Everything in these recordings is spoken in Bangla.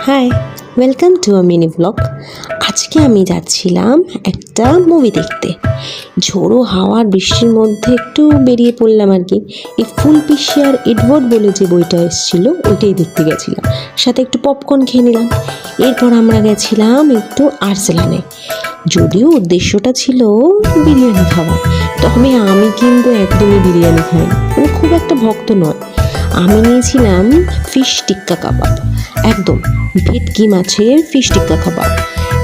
High, welcome to a mini blog. আজকে আমি যাচ্ছিলাম একটা মুভি দেখতে। ঝোড়ো হাওয়ার বৃষ্টির মধ্যে একটু বেরিয়ে পড়লাম আর কি। এই ফুলপিসি আর এডওয়ার্ড বলে যে বইটা এসেছিলো ওইটাই দেখতে গেছিলাম, সাথে একটু পপকর্ন খেয়ে নিলাম। এরপর আমরা গেছিলাম একটু আর্সেলানে। যদিও উদ্দেশ্যটা ছিল বিরিয়ানি খাওয়া, তবে আমি কিন্তু একদমই বিরিয়ানি খাই, মানে খুব একটা ভক্ত নয়। আমি নিয়েছিলাম ফিশ টিক্কা কাবাব, একদম ভেটকি মাছের ফিশ টিক্কা কাবাব।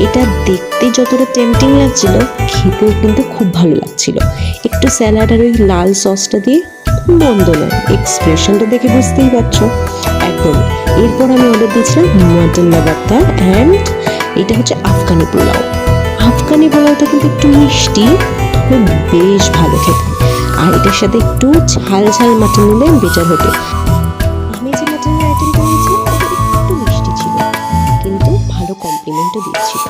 এটা দেখতে যতটা টেম্পটিং লাগছিল, খেতেও কিন্তু খুব ভালো লাগছিল। একটু স্যালাড আর ওই লাল সসটা দিয়ে মন্দ নয়, এক্সপ্রেশনটা দেখে বুঝতেই পারছো একদম। এরপর আমি অর্ডার দিয়েছিলাম মটন লাবারটা, অ্যান্ড এটা হচ্ছে আফগানি পোলাও। আফগানি পোলাওটা কিন্তু একটু মিষ্টি, তবে বেশ ভালো খেতে। আর এটার সাথে একটু ঝাল ঝাল মাটন নিলে বেটার হতো। আমি যে মাটনের আইটেমটা নিয়েছিলাম ওটা একটু মিষ্টি ছিল, কিন্তু ভালো কমপ্লিমেন্টও দিচ্ছিল।